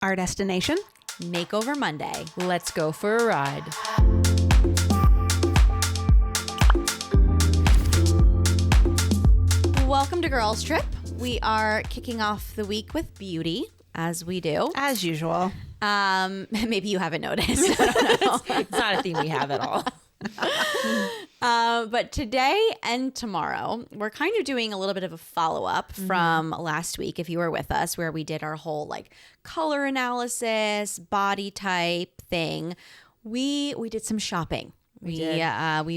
Our destination? Makeover Monday. Let's go for a ride. Welcome to Girls Trip. We are kicking off the week with beauty, as we do. As usual. Maybe you haven't noticed. I don't know. It's not a theme we have at all. But today and tomorrow, we're kind of doing a little bit of a follow-up from last week, if you were with us, where we did our whole like color analysis, body type thing. We did some shopping. We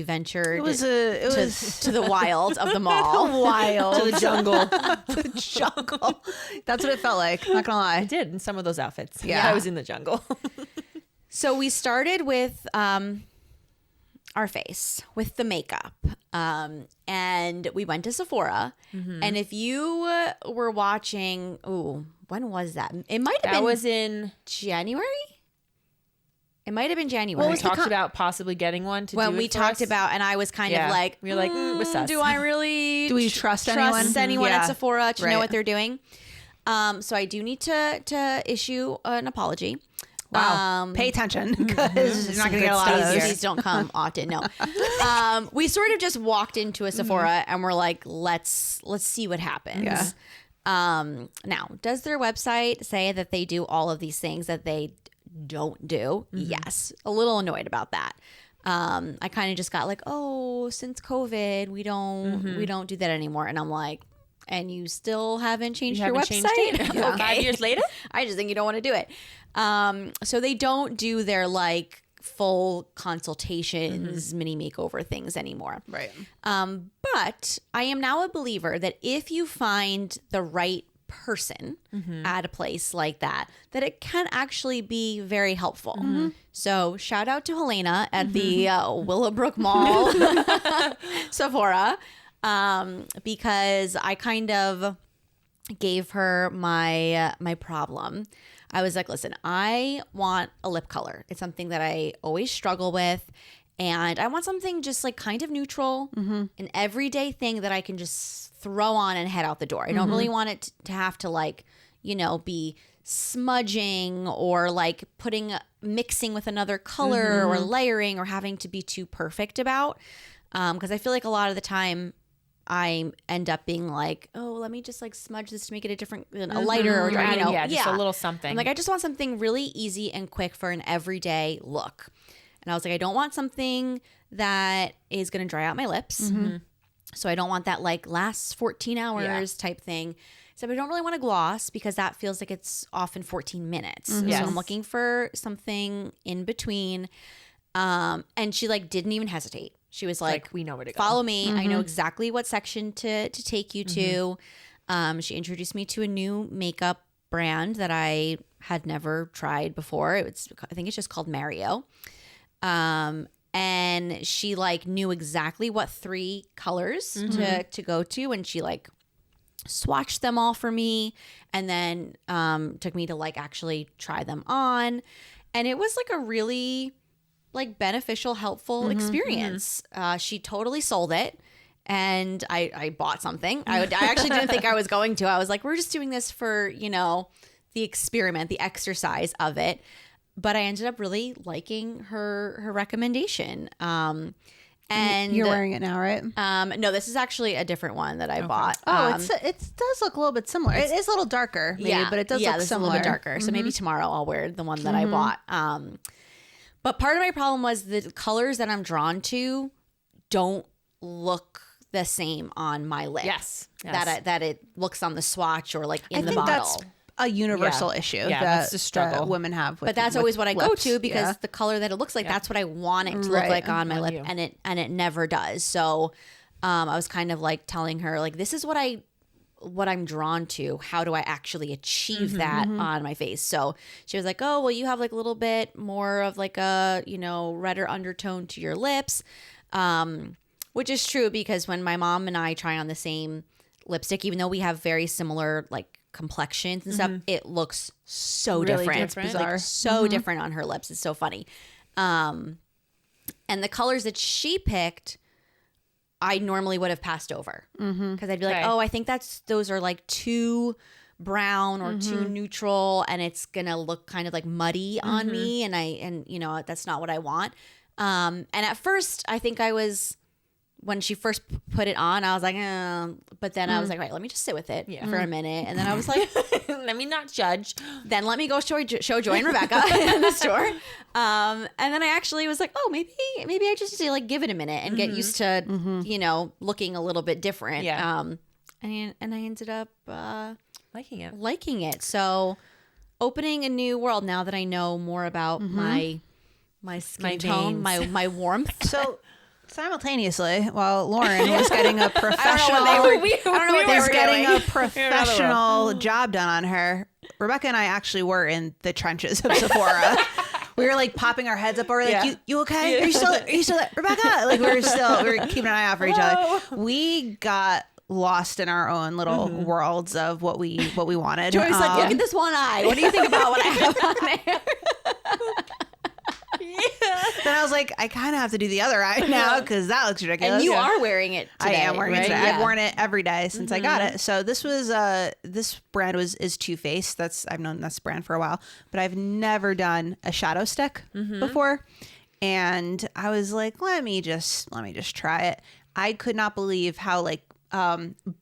ventured to the wild of the mall. Wild. To the jungle. The jungle. That's what it felt like. Not gonna lie. I did in some of those outfits. Yeah. I was in the jungle. So we started with our face, with the makeup. And we went to Sephora. And if you were watching, when was that? It might have been. That was in January? It might have been January. we talked about possibly getting one to when do it we for talked us. about, and I was kind of like, we were like, assess. do I really Do we trust anyone? at Yeah. Sephora to know Right. what they're doing? So I do need to issue an apology. Wow. Pay attention because you're not going to get a lot of those. These don't come often. No. We sort of just walked into a Sephora and we're like, let's see what happens. Yeah. Now, does their website say that they do all of these things that they don't do? Yes. A little annoyed about that. I kind of just got like, since COVID, we don't do that anymore. And I'm like, and you still haven't changed your website? Changed it? 5 years later? I just think you don't want to do it. So they don't do their like full consultations, mini makeover things anymore. Right. But I am now a believer that if you find the right person at a place like that it can actually be very helpful. So shout out to Helena at the Willowbrook Mall Sephora, because I kind of gave her my problem. I was like, listen, I want a lip color. It's something that I always struggle with. And I want something just like kind of neutral, an everyday thing that I can just throw on and head out the door. I don't really want it to have to like, be smudging or like mixing with another color or layering or having to be too perfect about. Because I feel like a lot of the time I end up being like, let me just like smudge this to make it a different, a lighter or, just a little something. I'm like, I just want something really easy and quick for an everyday look. And I was like, I don't want something that is going to dry out my lips. So I don't want that like lasts 14 hours type thing. So I don't really want a gloss because that feels like it's often 14 minutes. So I'm looking for something in between. And she like didn't even hesitate. She was like, we know where to go. Follow me. I know exactly what section to take you to. She introduced me to a new makeup brand that I had never tried before. I think it's just called Mario. And she like knew exactly what 3 colors to go to, and she like swatched them all for me, and then took me to like actually try them on, and it was like a really like beneficial, helpful experience. She totally sold it, and I bought something. I actually didn't think I was going to. I was like, we're just doing this for the experiment, the exercise of it. But I ended up really liking her recommendation. And you're wearing it now, right? No, this is actually a different one that I bought. It does look a little bit similar. It is a little darker, maybe, but it does look this is similar. a little bit darker. So maybe tomorrow I'll wear the one that I bought. But part of my problem was the colors that I'm drawn to don't look the same on my lip. Yes. That it looks on the swatch or like in the think bottle. that's a universal issue that's the struggle that women have with, but that's with always what I go lips. to because the color that it looks like, that's what I want it to look like on my lip, and it never does. So I was kind of like telling her like, this is what I'm drawn to. How do I actually achieve that on my face? So she was like, well, you have like a little bit more of like a redder undertone to your lips, which is true because when my mom and I try on the same lipstick, even though we have very similar like complexions and stuff, it looks so Really different. bizarre. Like, so different on her lips. It's so funny. And the colors that she picked, I normally would have passed over because I'd be like, Okay. I think those are like too brown or too neutral, and it's gonna look kind of like muddy on me, and you know, that's not what I want. And at first I think when she first put it on, I was like, but then I was like, right, let me just sit with it for a minute. And then I was like, let me not judge. Then let me go show Joy and Rebecca in the store. And then I actually was like, oh, maybe I just need to like give it a minute and get used to, you know, looking a little bit different. Yeah. And I ended up liking it. So opening a new world now that I know more about my skin tone, veins. my warmth. So simultaneously, while Lauren was getting a professional, a professional job done on her, Rebecca and I actually were in the trenches of Sephora. We were like popping our heads up. We were like, "You okay? Are you still there, Rebecca?" Like we were keeping an eye out for each other. We got lost in our own little worlds of what we wanted. Joy's like, look at this one eye. What do you think about what I have on there? Then I was like, I kind of have to do the other eye now because that looks ridiculous. And you are wearing it today. I am wearing it today. Yeah. I've worn it every day since I got it. So this was this brand is Too Faced. I've known this brand for a while, but I've never done a shadow stick before. And I was like, let me just try it. I could not believe how like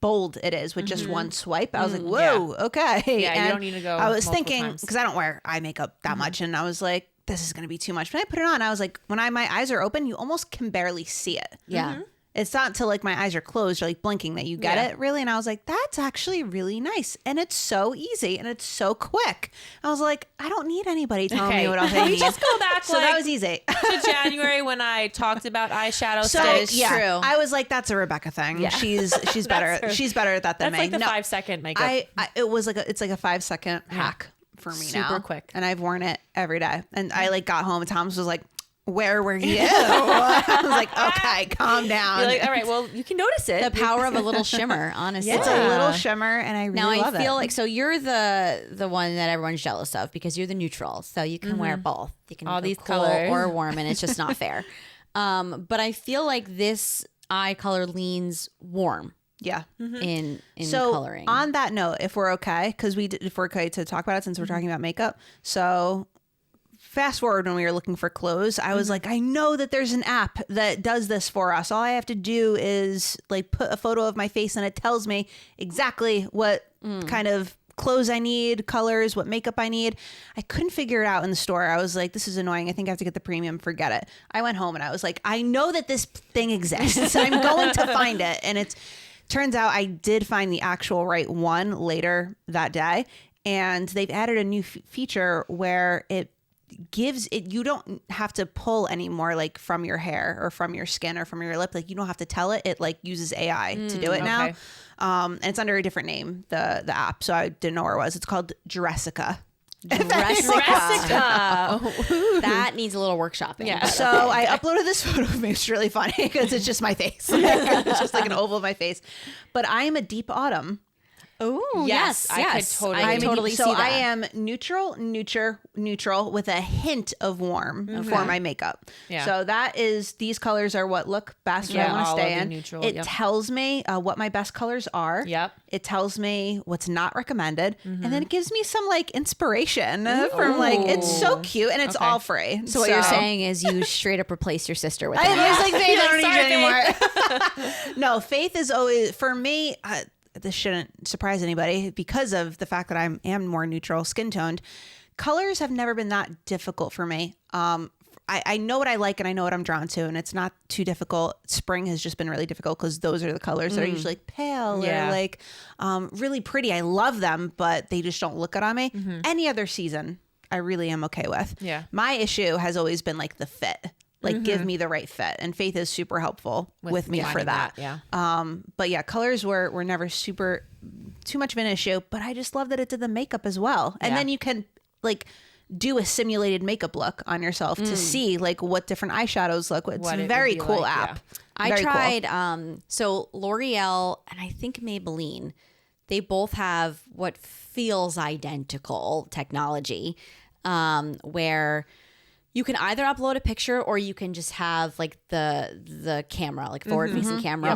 bold it is with just one swipe. I was like, whoa, okay. Yeah, and you don't need to go. I was multiple thinking times. because I don't wear eye makeup that much, and I was like, this is going to be too much. But I put it on. I was like, when my eyes are open, you almost can barely see it. Yeah. It's not until like my eyes are closed or like blinking that you get it really. And I was like, that's actually really nice. And it's so easy and it's so quick. I was like, I don't need anybody telling me what else I We need. just go back So that was easy. to January when I talked about eyeshadow So sticks. True. I was like, that's a Rebecca thing. Yeah. She's better. her. She's better at that than That's me. like the 5-second makeup. It was like it's like a 5-second hack for me now. Super quick. And I've worn it every day. And I like got home and Thomas was like, where were you? I was like, okay, calm down. You're like, all right, well, you can notice it. The power of a little shimmer, honestly. It's a little shimmer, and I really Now love I feel it. like so you're the one that everyone's jealous of because you're the neutral, so you can wear both. You can All go these cool colors. or warm, and it's just not fair. But I feel like this eye color leans warm Yeah. in So coloring. on that note, if we're okay, because if we're okay to talk about it since we're talking about makeup. So fast forward when we were looking for clothes, I was like, I know that there's an app that does this for us. All I have to do is like put a photo of my face and it tells me exactly what kind of clothes I need, colors, what makeup I need. I couldn't figure it out in the store. I was like, this is annoying. I think I have to get the premium. Forget it. I went home and I was like, I know that this thing exists. I'm going to find it. And turns out I did find the actual right one later that day. And they've added a new feature where it gives it, you don't have to pull anymore like from your hair or from your skin or from your lip. Like you don't have to tell it. It like uses AI to do it now. And it's under a different name, the app. So I didn't know where it was. It's called Jurassica. That needs a little workshopping. Yeah. So I uploaded this photo of me. It's really funny because it's just my face. It's just like an oval of my face. But I am a deep autumn. Oh, Yes, yes. I could totally- I totally see So that. I am neutral with a hint of warm for my makeup. Yeah. So these colors are what look best, what I Yeah, want to all stay of the in. neutral, It yep. tells me what my best colors are. Yep. It tells me what's not recommended. And then it gives me some like inspiration from like, it's so cute and it's all free. So what you're saying is you straight up replace your sister with I it. was like, Faith, I don't need you Sorry, anymore. No, Faith is always, for me, this shouldn't surprise anybody because of the fact that I am more neutral skin toned. Colors have never been that difficult for me. I know what I like and I know what I'm drawn to, and it's not too difficult. Spring has just been really difficult because those are the colors that are usually like pale or like really pretty. I love them, but they just don't look good on me. Any other season, I really am okay with. Yeah. My issue has always been like the fit. Like give me the right fit, and Faith is super helpful with me for finding that. Yeah. But yeah, colors were never too much of an issue, but I just love that it did the makeup as well. And then you can like do a simulated makeup look on yourself to see like what different eyeshadows look. It's What a it very would be cool like, app. I Very cool. tried so L'Oreal and I think Maybelline, they both have what feels identical technology where you can either upload a picture or you can just have like the camera, like forward facing camera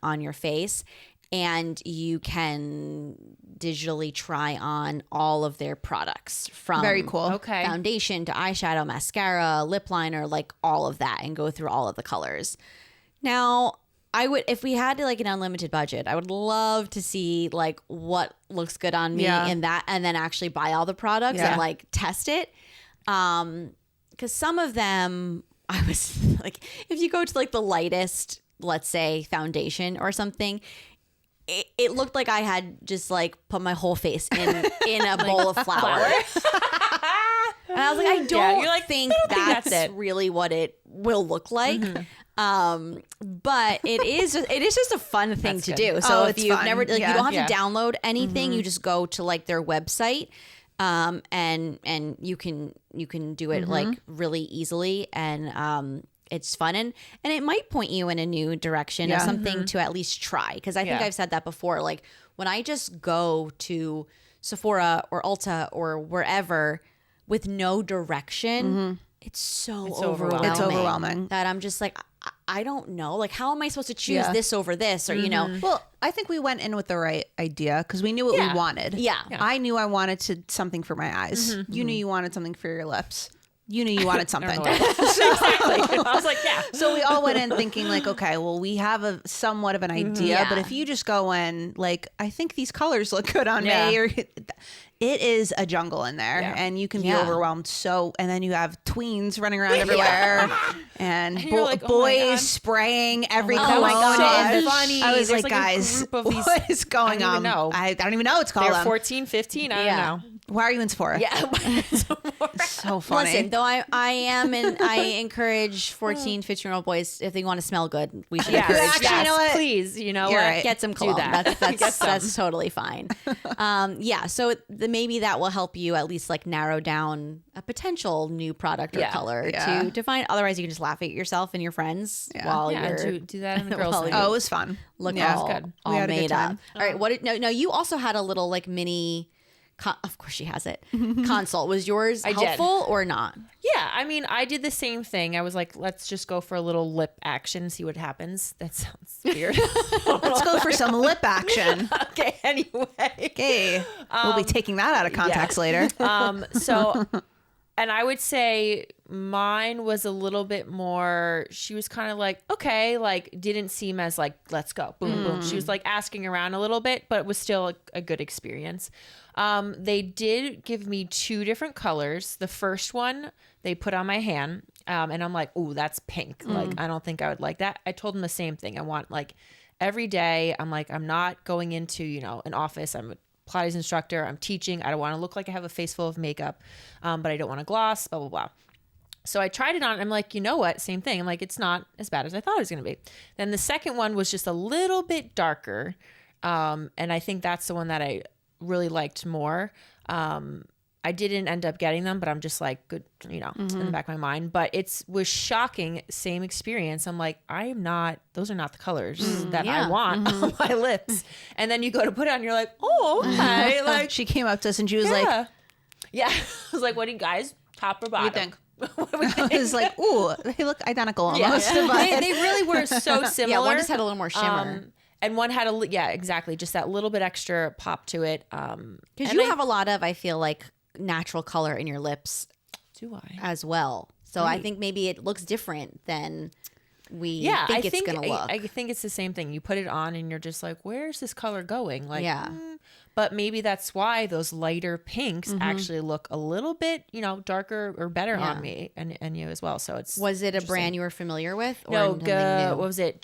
on your face. and you can digitally try on all of their products from Very cool. Okay. foundation to eyeshadow, mascara, lip liner, like all of that, and go through all of the colors. Now, I would, if we had like an unlimited budget, I would love to see like what looks good on me in that, and then actually buy all the products and like test it. Because some of them, I was like, if you go to like the lightest, let's say foundation or something, it looked like I had just like put my whole face in a bowl of flour. And I was like, I don't think that's really what it will look like. But it is just a fun thing to do. So if you've never, like, you don't have to download anything. You just go to like their website, and you can do it like really easily, and it's fun, and it might point you in a new direction of something to at least try. Because I think I've said that before. Like when I just go to Sephora or Ulta or wherever with no direction, it's so overwhelming. It's overwhelming that I'm just like, I don't know. Like, how am I supposed to choose this over this? Or, you know. Well, I think we went in with the right idea because we knew what we wanted. Yeah. I knew I wanted something for my eyes. You knew you wanted something for your lips. You knew you wanted something. Exactly. I was like, yeah. So we all went in thinking like, okay, well, we have a somewhat of an idea, but if you just go in like, I think these colors look good on me, or it is a jungle in there, and you can be overwhelmed. So, and then you have tweens running around everywhere, and like, oh boys spraying every cologne. Oh my God, And funny. I was There's like, like a guys, group of these- what is going on? I don't even know what's called. They're 14, 15. I don't know. Why are you in Sephora? Yeah. It's so funny. Listen, though I encourage 14, 15-year-old boys, if they want to smell good, we should encourage Actually, that. you know what? Please, you know You're what? right. Get some cologne. That's totally fine. So maybe that will help you at least like narrow down a potential new product or color to find. Otherwise, you can just laugh at yourself and your friends while you're do that in the girls' Well, night. Oh, it was fun. looking Yeah, all, it's good. all We had a good made up. time. All right. No, you also had a little like mini. Of course she has it. Consult. Was yours helpful or not? Yeah, I mean, I did the same thing. I was like, let's just go for a little lip action, see what happens. That sounds weird. Let's go for some lip action. Okay, anyway. Okay. We'll be taking that out of context later. So, and I would say mine was a little bit more, she was kind of like, okay, like didn't seem as like, let's go, boom, boom. She was like asking around a little bit, but it was still a good experience. They did give me 2 different colors. The first one they put on my hand, and I'm like, ooh, that's pink. Like, I don't think I would like that. I told them the same thing. I want like every day, I'm like, I'm not going into, an office. I'm a Pilates instructor. I'm teaching. I don't want to look like I have a face full of makeup, but I don't want to gloss, blah, blah, blah. So I tried it on. I'm like, you know what? Same thing. I'm like, it's not as bad as I thought it was going to be. Then the second one was just a little bit darker. And I think that's the one that I really liked more. I didn't end up getting them, but I'm just like, good, in the back of my mind. But it was shocking. Same experience. I'm like, those are not the colors that I want on my lips. And then you go to put it on, you're like, oh, okay. Like, She came up to us and she was like, yeah. I was like, what do you guys, top or bottom? you think? What do we think? I was like, ooh, they look identical almost. Yeah. But They really were so similar. Yeah, one just had a little more shimmer. And one had exactly, just that little bit extra pop to it. Because you have a lot of, I feel like, natural color in your lips do I? as well. So I think maybe it looks different than we think it's going to look. I think it's the same thing. You put it on and you're just like, where's this color going? Like, yeah. But maybe that's why those lighter pinks actually look a little bit, darker or better on me and you as well. So it's Was it a brand you were familiar with? Or no, something new? what was it?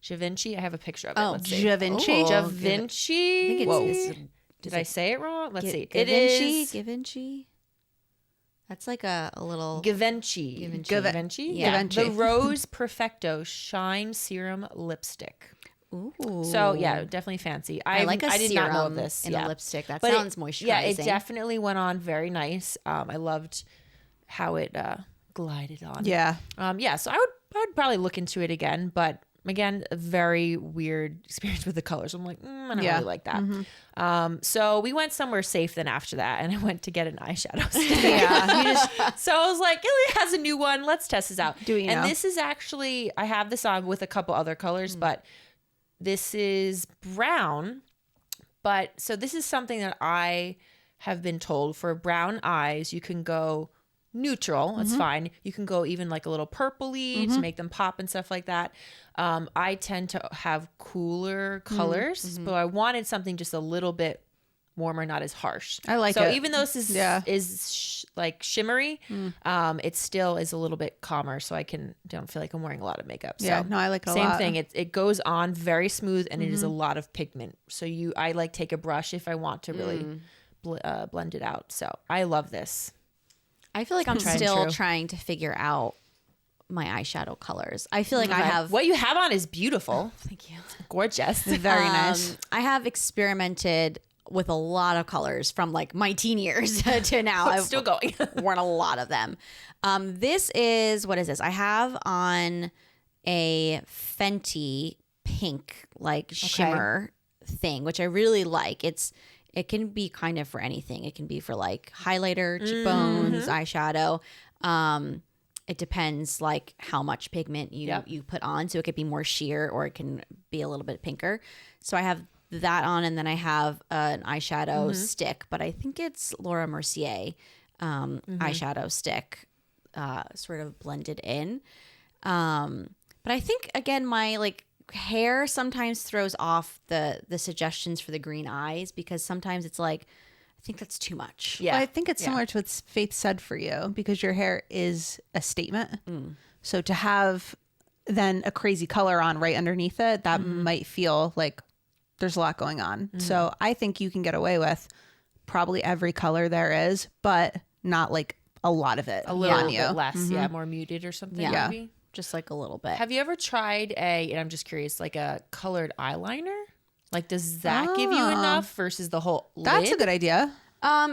Givenchy? I have a picture of it. oh, Let's see. Givenchy. Oh. Givenchy. I think it's Did I say it wrong? Let's see. It Givenchy? is Givenchy? That's like a little... Givenchy. Givenchy. Givenchy? Yeah. Givenchy. The Rose Perfecto Shine Serum Lipstick. Ooh. So yeah, definitely fancy. I like a I did serum not know of this. in a lipstick. That But sounds moisturizing. Yeah, it definitely went on very nice. I loved how it glided on. Yeah. So I would probably look into it again, but again, a very weird experience with the colors. I'm like, I don't really like that. So we went somewhere safe then after that, and I went to get an eyeshadow stick. Yeah. So I was like, Ilya has a new one. Let's test this out. Do you know? And this is actually, I have this on with a couple other colors, but This is brown, but so this is something that I have been told for brown eyes, you can go neutral. That's fine. You can go even like a little purpley to make them pop and stuff like that. I tend to have cooler colors, but I wanted something just a little bit warmer, not as harsh. I like so it. even though this is like shimmery, it still is a little bit calmer, so I don't feel like I'm wearing a lot of makeup. So Yeah, no, I like it a same lot. thing. It goes on very smooth, and it is a lot of pigment. So I like take a brush if I want to really blend it out. So I love this. I feel like I'm Tried and still true. trying to figure out my eyeshadow colors. I feel like I Okay. have. What you have on is beautiful. Thank you. Gorgeous. Very nice. I have experimented with a lot of colors from like my teen years to now. I've Still going. worn a lot of them. This is, what is this? I have on a Fenty pink like shimmer thing, which I really like. It can be kind of for anything. It can be for like highlighter, cheekbones, eyeshadow. It depends like how much pigment you put on. So it could be more sheer or it can be a little bit pinker. So I have that on, and then I have an eyeshadow stick, but I think it's Laura Mercier eyeshadow stick, sort of blended in. But I think again, my like hair sometimes throws off the suggestions for the green eyes, because sometimes it's like, I think that's too much. Yeah. Well, I think it's similar to what Faith said for you, because your hair is a statement. So to have then a crazy color on right underneath it, that might feel like there's a lot going on. So I think you can get away with probably every color there is, but not like a lot of it A little on you. bit less. Yeah, more muted or something. Yeah. Maybe. Just like a little bit. Have you ever tried and I'm just curious, like a colored eyeliner? Like, does that give you enough versus the whole That's a lid? good idea.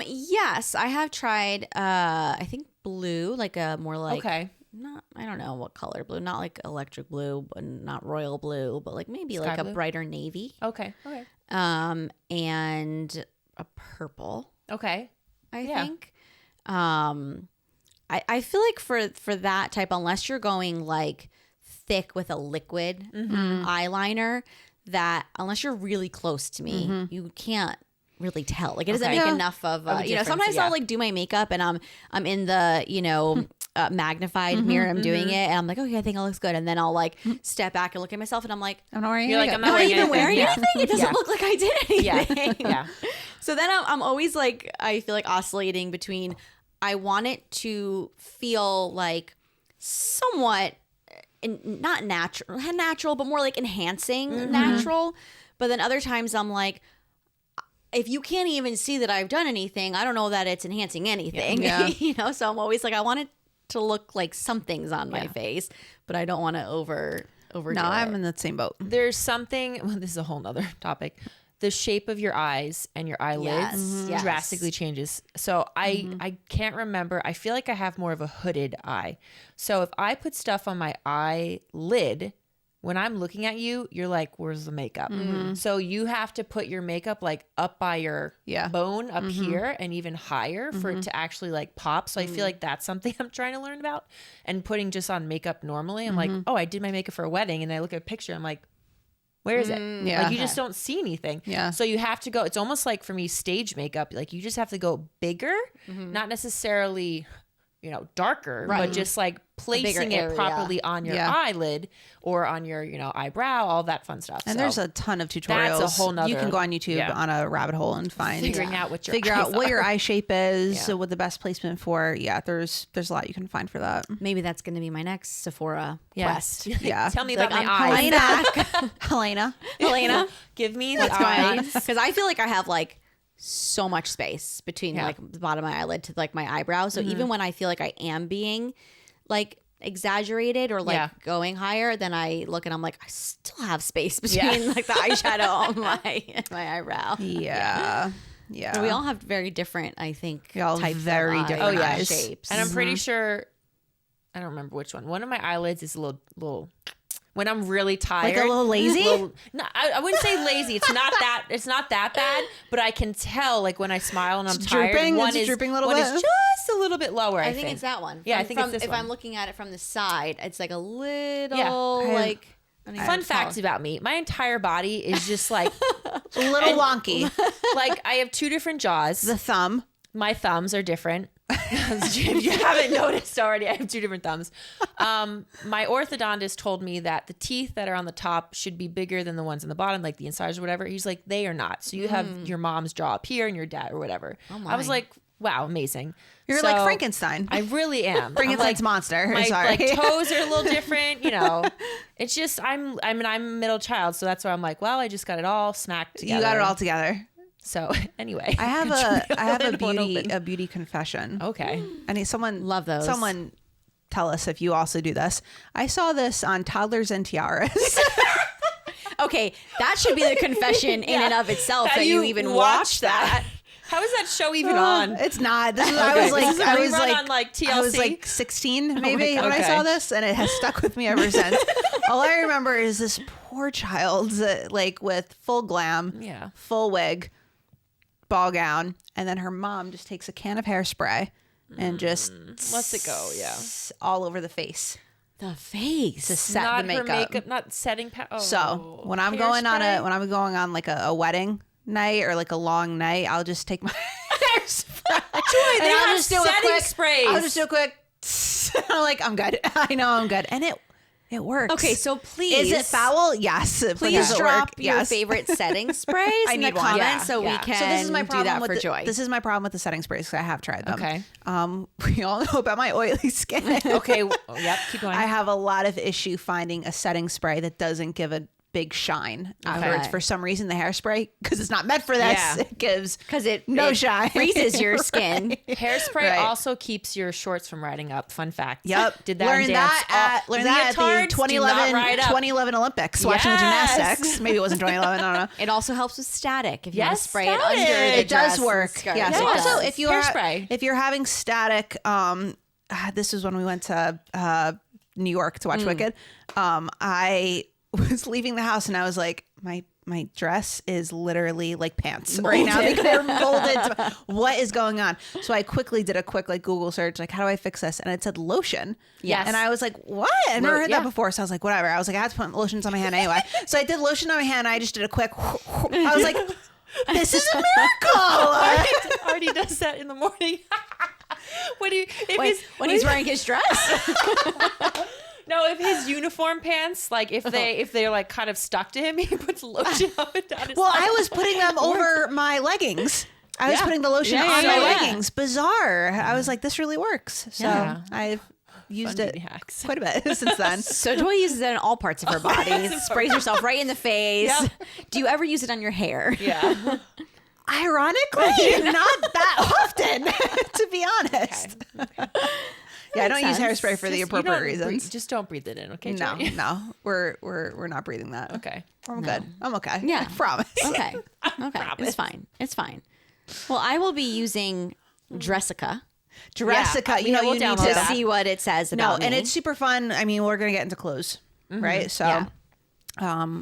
Yes, I have tried, I think blue, like a more like, Okay. not, I don't know what color blue, not like electric blue, but not royal blue, but like maybe like a blue? brighter navy. Okay. Okay. And a purple, Okay. I think. I feel like for that type, unless you're going like thick with a liquid eyeliner, that unless you're really close to me, you can't really tell. Like it doesn't Okay. make Yeah. enough of a you know, difference, sometimes yeah. I'll like do my makeup and I'm in the, you know, magnified mirror, I'm doing it and I'm like, okay, I think it looks good, and then I'll like step back and look at myself and I'm like, I'm not wearing You're like, makeup. I'm not am I wearing even anything. wearing Yeah. anything? It doesn't Yeah. look like I did anything. Yeah. So then I'm always like, I feel like oscillating between, I want it to feel like somewhat not natural, but more like enhancing natural. But then other times I'm like, if you can't even see that I've done anything, I don't know that it's enhancing anything. Yeah. You know, so I'm always like, I want it to look like something's on my face, but I don't want to overdo No, I'm it. in the same boat. There's something, well, this is a whole nother topic. The shape of your eyes and your eyelids Yes. drastically changes. So I can't remember. I feel like I have more of a hooded eye. So if I put stuff on my eyelid, when I'm looking at you, you're like, where's the makeup? So you have to put your makeup like up by your bone up here and even higher for it to actually like pop. So I feel like that's something I'm trying to learn about. And putting just on makeup normally, I'm like, oh, I did my makeup for a wedding. And I look at a picture, I'm like, where is it? Yeah. Like you just don't see anything. Yeah. So you have to go, it's almost like for me, stage makeup, like you just have to go bigger, not necessarily, you know, darker, but just like placing it area. properly on your eyelid or on your, you know, eyebrow, all that fun stuff. And So there's a ton of tutorials. that's a whole nother- You can go on YouTube yeah. on a rabbit hole and find figuring out what your figure eyes out what are. your eye shape is, Yeah. so what the best placement for. Yeah, there's a lot you can find for that. Maybe that's going to be my next Sephora quest. Yeah. Tell me Like, about my I'm eyes. coming back. Helena. Helena, Give me what's the going on? eyes. Because I feel like I have like so much space between like the bottom of my eyelid to like my eyebrow. So even when I feel like I am being like exaggerated or like going higher, then I look and I'm like, I still have space between like the eyeshadow on my eyebrow. Yeah. Yeah. And we all have very different, I think, We all types very of different eye eyes. shapes. And I'm pretty sure, I don't remember which one. One of my eyelids is a little when I'm really tired. Like a little lazy? No, I wouldn't say lazy. It's not that bad, but I can tell like when I smile and I'm It's tired, drooping? one It's is drooping a little one bit? is just a little bit lower. I think it's that one. Yeah, I From- think it's from- this if one. I'm looking at it from the side, it's like a little I have- like Fun fact about me: my entire body is just like a little wonky. Like I have 2 different jaws. The thumb. My thumbs are different. If you haven't noticed already, I have 2 different thumbs. My orthodontist told me that the teeth that are on the top should be bigger than the ones on the bottom, like the incisors or whatever. He's like, they are not. So you have your mom's jaw up here and your dad or whatever. I was like, wow, amazing. You're like Frankenstein. I really am. Frankenstein's monster. My Sorry. toes are a little different, It's just I'm a middle child, so that's why I'm like, well, I just got it all smacked together. You got it all together. So anyway, I have a beauty confession. Okay. I need someone love those. Someone tell us if you also do this. I saw this on Toddlers and Tiaras. Okay, that should be the confession in and of itself that you even watch that. How is that show even on? It's not. This is, I was like, on like TLC? I was like 16 maybe when I saw this, and it has stuck with me ever since. All I remember is this poor child, like with full glam, full wig, ball gown, and then her mom just takes a can of hairspray and just lets it go. Yeah, all over the face. The face To set not the makeup. Her makeup, not setting. So when I'm going on like a wedding night or like a long night, I'll just take my hairspray. Joy, they have setting sprays. I'll just do a quick. I'm like, I'm good. I know I'm good, and it works. Okay, so please. Is it foul? Yes. Please drop your favorite setting sprays in the comments so we can so this is my problem do that with for Joy. This is my problem with the setting sprays because I have tried them. Okay. We all know about my oily skin. Okay. Yep. Keep going. I have a lot of issue finding a setting spray that doesn't give a big shine afterwards. For some reason, the hairspray, because it's not meant for this, it gives no shine. Freezes your skin. Hairspray also keeps your shorts from riding up. Fun fact. Yep. Did that learn that at the 2011 Olympics watching the gymnastics. Maybe it wasn't 2011. I don't know. It also helps with static if you want to spray it under the It dress. does work. Yes. Yes. It Also, does. if you're having static, this was when we went to New York to watch Wicked. I was leaving the house and I was like, my dress is literally like pants right now because they're molded. What is going on? So I quickly did a quick like Google search, like how do I fix this? And it said lotion. Yes. And I was like, what? I've never heard that before. So I was like, whatever. I was like, I have to put lotions on my hand anyway. So I did lotion on my hand. I just did a quick. I was like, this is a miracle. Artie does that in the morning. When he's wearing his dress. No, if his uniform pants, like if they're like kind of stuck to him, he puts lotion up and down his I was putting them over my leggings. I was putting the lotion on my leggings. Bizarre. I was like, this really works. So I've used it quite a bit since then. So Joy uses it in all parts of her body. Sprays herself right in the face. Yep. Do you ever use it on your hair? Yeah. Ironically, not that often, to be honest. Okay. Yeah, I don't use hairspray for the appropriate reasons. Just don't breathe it in, okay? No, we're not breathing that. Okay, I'm good. I'm okay. Yeah, I promise. Okay, it's fine. It's fine. Well, I will be using Dressica. Dressica, you need to see what it says about me. And it's super fun. I mean, we're gonna get into clothes, right? So,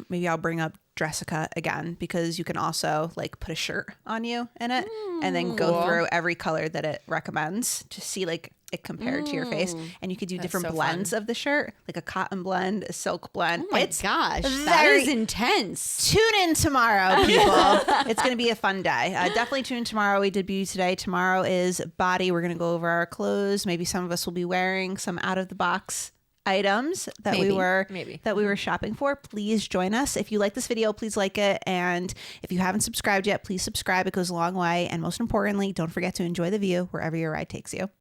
maybe I'll bring up Dressica again because you can also like put a shirt on you in it and then go through every color that it recommends to see like it compared to your face, and you could do different blends of the shirt, like a cotton blend, a silk blend. Oh my gosh, that is intense. Tune in tomorrow, people. It's going to be a fun day. Definitely tune in tomorrow. We did beauty today. Tomorrow is body. We're going to go over our clothes. Maybe some of us will be wearing some out of the box items that we were shopping for. Please join us. If you like this video, please like it. And if you haven't subscribed yet, please subscribe. It goes a long way. And most importantly, don't forget to enjoy the view wherever your ride takes you.